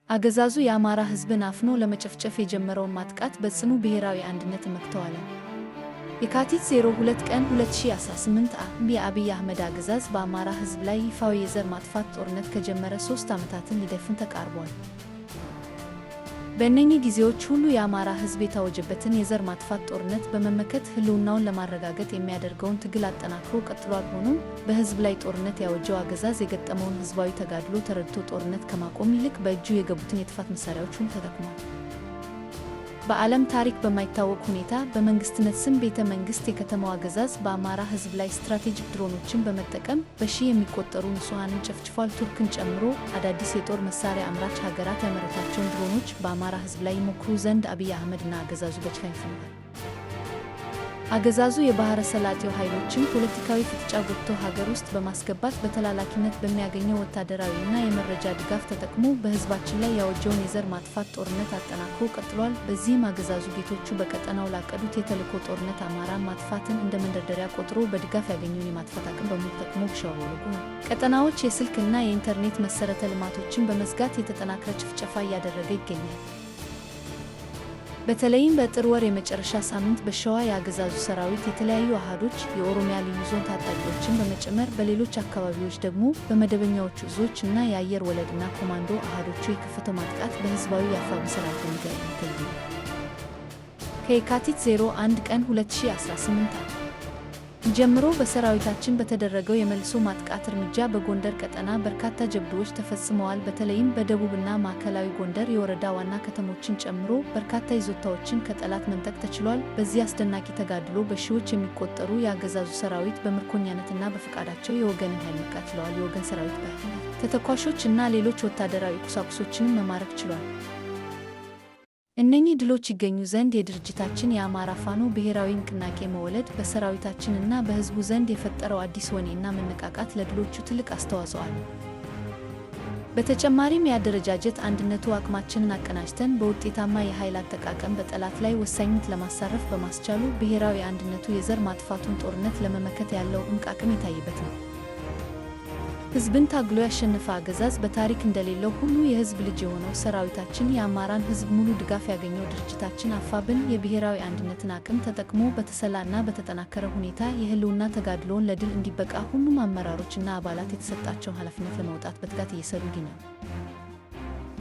አገዛዙ የአማራ ሕዝብን አፍኖ ለመጨፍጨፍ የጀመረውን ማጥቃት በጽኑ ብሔራዊ አንድነት መክተዋል። የካቲት 02 ቀን 2018 ዓ.ም የአብይ አህመድ አገዛዝ በአማራ ሕዝብ ላይ ይፋዊ የዘር ማጥፋት ጦርነት ከጀመረ 3 ዓመታትን ሊደፍን ተቃርቧል። በእነኚህ ጊዜዎች ሁሉ የአማራ ሕዝብ የታወጀበትን የዘር ማጥፋት ጦርነት በመመከት ህልውናውን ለማረጋገጥ የሚያደርገውን ትግል አጠናክሮ ቀጥሏል። ሆኖም በሕዝብ ላይ ጦርነት ያወጀው አገዛዝ የገጠመውን ሕዝባዊ ተጋድሎ ተረድቶ ጦርነት ከማቆም ይልቅ በእጁ የገቡትን የጥፋት መሳሪያዎች ሁሉ ተጠቅሟል። በዓለም ታሪክ በማይታወቅ ሁኔታ በመንግስትነት ስም ቤተ መንግስት የከተማው አገዛዝ በአማራ ሕዝብ ላይ ስትራቴጂክ ድሮኖችን በመጠቀም በሺህ የሚቆጠሩ ንጹሐንን ጨፍጭፏል። ቱርክን ጨምሮ አዳዲስ የጦር መሳሪያ አምራች ሀገራት ያመረቷቸውን ድሮኖች በአማራ ሕዝብ ላይ ይሞክሩ ዘንድ አብይ አህመድና አገዛዙ በጭካኔ ፈንተዋል። አገዛዙ የባህረ ሰላጤው ኃይሎችን ፖለቲካዊ ፍጥጫ ጎትቶ ሀገር ውስጥ በማስገባት በተላላኪነት በሚያገኘው ወታደራዊና የመረጃ ድጋፍ ተጠቅሞ በሕዝባችን ላይ ያወጀውን የዘር ማጥፋት ጦርነት አጠናክሮ ቀጥሏል። በዚህም አገዛዙ ጌቶቹ በቀጠናው ላቀዱት የተልዕኮ ጦርነት አማራን ማጥፋትን እንደ መንደርደሪያ ቆጥሮ በድጋፍ ያገኘውን የማጥፋት አቅም በሙሉ ተጠቅሞ በሸዋወለጉ ቀጠናዎች የስልክና የኢንተርኔት መሰረተ ልማቶችን በመዝጋት የተጠናከረ ጭፍጨፋ እያደረገ ይገኛል። በተለይም በጥር ወር የመጨረሻ ሳምንት በሸዋ የአገዛዙ ሰራዊት የተለያዩ አሃዶች የኦሮሚያ ልዩ ዞን ታጣቂዎችን በመጨመር በሌሎች አካባቢዎች ደግሞ በመደበኛዎቹ እዞች እና የአየር ወለድና ኮማንዶ አሃዶቹ የከፈተው ማጥቃት በህዝባዊ የአፋብኃ ሰራዊት የሚገኝ ከየካቲት 01 ቀን 2018 ጀምሮ በሰራዊታችን በተደረገው የመልሶ ማጥቃት እርምጃ በጎንደር ቀጠና በርካታ ጀብዶዎች ተፈጽመዋል። በተለይም በደቡብና ማዕከላዊ ጎንደር የወረዳ ዋና ከተሞችን ጨምሮ በርካታ ይዞታዎችን ከጠላት መንጠቅ ተችሏል። በዚህ አስደናቂ ተጋድሎ በሺዎች የሚቆጠሩ የአገዛዙ ሰራዊት በምርኮኛነትና በፈቃዳቸው የወገንን ኃይል መክታት ችለዋል። የወገን ሰራዊት ተተኳሾች እና ሌሎች ወታደራዊ ቁሳቁሶችንም መማረክ ችሏል። እነኚህ ድሎች ይገኙ ዘንድ የድርጅታችን የአማራ ፋኖ ብሔራዊ ንቅናቄ መወለድ በሰራዊታችን እና በህዝቡ ዘንድ የፈጠረው አዲስ ወኔና መነቃቃት ለድሎቹ ትልቅ አስተዋጽኦ አለው። በተጨማሪም የአደረጃጀት አንድነቱ አቅማችንን አቀናጅተን በውጤታማ የኃይል አጠቃቀም በጠላት ላይ ወሳኝነት ለማሳረፍ በማስቻሉ ብሔራዊ አንድነቱ የዘር ማጥፋቱን ጦርነት ለመመከት ያለው እምቅ አቅም የታየበት ነው። ህዝብን ታግሎ ያሸነፈ አገዛዝ በታሪክ እንደሌለው ሁሉ የህዝብ ልጅ የሆነው ሰራዊታችን የአማራን ህዝብ ሙሉ ድጋፍ ያገኘው ድርጅታችን አፋብኃን የብሔራዊ አንድነትን አቅም ተጠቅሞ በተሰላና በተጠናከረ ሁኔታ የህልውና ተጋድሎውን ለድል እንዲበቃ ሁሉም አመራሮችና አባላት የተሰጣቸውን ኃላፊነት ለመውጣት በትጋት እየሰሩ ይገኛሉ።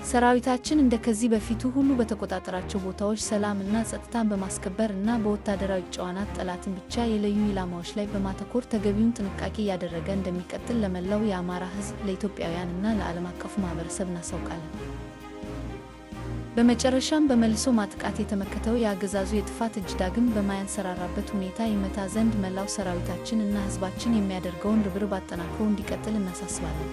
ሰራዊታችን እንደ ከዚህ በፊቱ ሁሉ በተቆጣጠራቸው ቦታዎች ሰላም እና ጸጥታን በማስከበር እና በወታደራዊ ጨዋነት ጠላትን ብቻ የለዩ ኢላማዎች ላይ በማተኮር ተገቢውን ጥንቃቄ እያደረገ እንደሚቀጥል ለመላው የአማራ ህዝብ፣ ለኢትዮጵያውያን እና ለዓለም አቀፉ ማህበረሰብ እናሳውቃለን። በመጨረሻም በመልሶ ማጥቃት የተመከተው የአገዛዙ የጥፋት እጅ ዳግም በማያንሰራራበት ሁኔታ ይመታ ዘንድ መላው ሰራዊታችን እና ህዝባችን የሚያደርገውን ርብርብ አጠናክሮ እንዲቀጥል እናሳስባለን።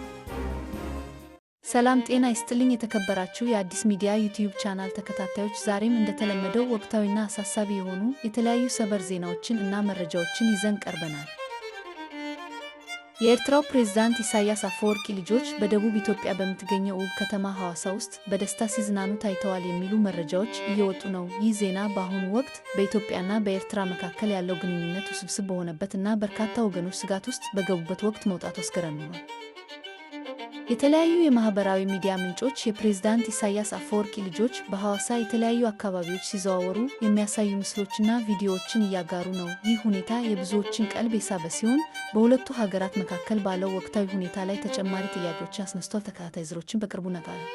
ሰላም ጤና ይስጥልኝ። የተከበራችሁ የአዲስ ሚዲያ ዩቲዩብ ቻናል ተከታታዮች፣ ዛሬም እንደተለመደው ወቅታዊና አሳሳቢ የሆኑ የተለያዩ ሰበር ዜናዎችን እና መረጃዎችን ይዘን ቀርበናል። የኤርትራው ፕሬዝዳንት ኢሳያስ አፈወርቂ ልጆች በደቡብ ኢትዮጵያ በምትገኘው ውብ ከተማ ሐዋሳ ውስጥ በደስታ ሲዝናኑ ታይተዋል የሚሉ መረጃዎች እየወጡ ነው። ይህ ዜና በአሁኑ ወቅት በኢትዮጵያና በኤርትራ መካከል ያለው ግንኙነት ውስብስብ በሆነበት እና በርካታ ወገኖች ስጋት ውስጥ በገቡበት ወቅት መውጣቱ አስገራሚ ነው። የተለያዩ የማህበራዊ ሚዲያ ምንጮች የፕሬዝዳንት ኢሳያስ አፈወርቂ ልጆች በሐዋሳ የተለያዩ አካባቢዎች ሲዘዋወሩ የሚያሳዩ ምስሎችና ቪዲዮዎችን እያጋሩ ነው። ይህ ሁኔታ የብዙዎችን ቀልብ የሳበ ሲሆን በሁለቱ ሀገራት መካከል ባለው ወቅታዊ ሁኔታ ላይ ተጨማሪ ጥያቄዎችን አስነስቷል። ተከታታይ ዝርዝሮችን በቅርቡ እናቀርባለን።